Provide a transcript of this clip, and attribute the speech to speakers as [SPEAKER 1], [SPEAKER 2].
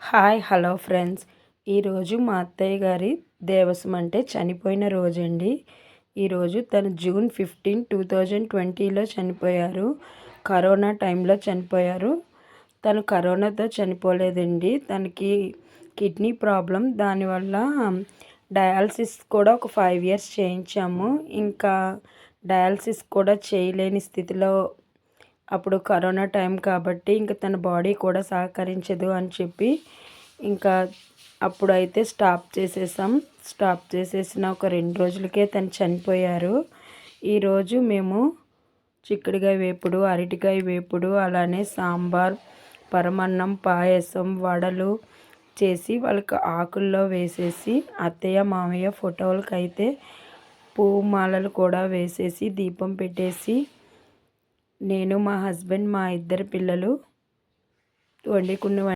[SPEAKER 1] Hello friends. ఈరోజు మా అత్తయ్య గారి దేవసం అంటే చనిపోయిన రోజండి. ఈరోజు తను జూన్ 15, 2020లో చనిపోయారు. కరోనా టైంలో చనిపోయారు. తను కరోనాతో చనిపోలేదండి. తనకి కిడ్నీ ప్రాబ్లం, దానివల్ల డయాలసిస్ కూడా ఒక 5 ఇయర్స్ చేయించాము. ఇంకా డయాలసిస్ కూడా చేయలేని స్థితిలో, అప్పుడు కరోనా టైం కాబట్టి ఇంకా తన బాడీ కూడా సహకరించదు అని చెప్పి ఇంకా అప్పుడైతే స్టాప్ చేసేసిన ఒక 2 రోజులకే తను చనిపోయారు. ఈరోజు మేము చిక్కుడుకాయ వేపుడు, అరటికాయ వేపుడు, అలానే సాంబార్, పరమన్నం, పాయసం, వడలు చేసి వాళ్ళకి ఆకుల్లో వేసేసి, అత్తయ్య మామయ్య ఫోటోలకైతే పూమాలలు కూడా వేసేసి దీపం పెట్టేసి, నేను, మా హస్బెండ్, మా 2 పిల్లలు వండుకున్న